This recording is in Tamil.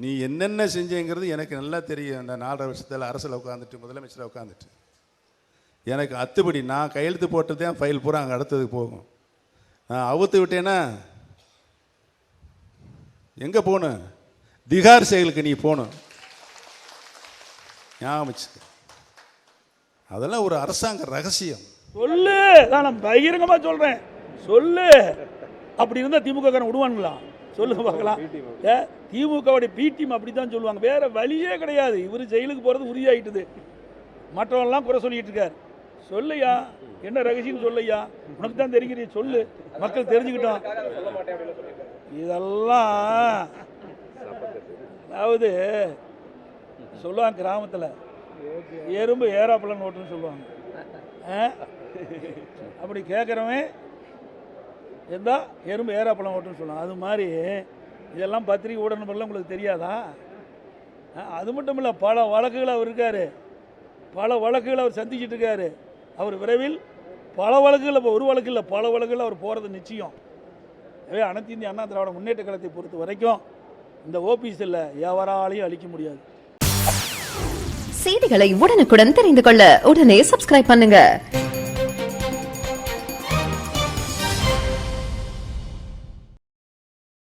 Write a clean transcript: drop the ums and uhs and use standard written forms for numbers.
நீ என்னென்ன செஞ்சேங்கிறது எனக்கு நல்லா தெரியும். இந்த 4.5 வருஷத்தில் அரசில் உட்காந்துட்டு முதலமைச்சராக உட்காந்துட்டு எனக்கு அத்துப்படி நான் கையெழுத்து போட்டு தான் ஃபைல் பூரா அங்கே அடுத்ததுக்கு போகும். நான் அவுத்து விட்டேன்னா எங்கே போகணும்? திகார் செயலுக்கு நீ போகணும். ஞாபகம் வச்சுக்க. அதெல்லாம் ஒரு அரசாங்க ரகசியம். சொல்லு, நான் பகிரங்கமா சொல்றேன். சொல்லு. அப்படி இருந்தா திமுக விடுவானுங்களா? சொல்லுங்க பார்க்கலாம். திமுகவுடைய பி டீம் அப்படித்தான் சொல்லுவாங்க. வேற வழியே கிடையாது. இவரு ஜெயிலுக்கு போறது உறுதியாயிட்டுது. மற்றவெல்லாம் குறை சொல்லிட்டு இருக்காரு. சொல்லையா, என்ன ரகசியம் சொல்லையா, உனக்கு தான் தெரிகிற சொல்லு, மக்கள் தெரிஞ்சுக்கிட்டோம். இதெல்லாம் அதாவது சொல்லுவாங்க கிராமத்தில், எறும்பு ஏறாப்பழம் ஓட்டுன்னு சொல்லுவாங்க. அப்படி கேட்குறவன் எந்தா எறும்பு ஏறாப்பழம் ஓட்டுன்னு சொல்லுவாங்க. அது மாதிரி இதெல்லாம் பத்திரிகை ஊடகங்கள்லாம் உங்களுக்கு தெரியாதா? அது மட்டும் இல்லை, பல வழக்குகள் அவர் இருக்கார். பல வழக்குகள் அவர் சந்திச்சுட்டு இருக்காரு. அவர் விரைவில் பல வழக்குகள், இப்போ ஒரு வழக்கு இல்லை, பல வழக்குகள் அவர் போகிறது நிச்சயம். எனவே அனைத்து இந்திய அண்ணா திராவிட முன்னேற்ற கழகத்தை பொறுத்த வரைக்கும் இந்த ஓபிஎஸ்ல எவராலையும் அழிக்க முடியாது. செய்திகளை உடனுக்குடன் தெரிந்து கொள்ள உடனே சப்ஸ்கிரைப் பண்ணுங்க.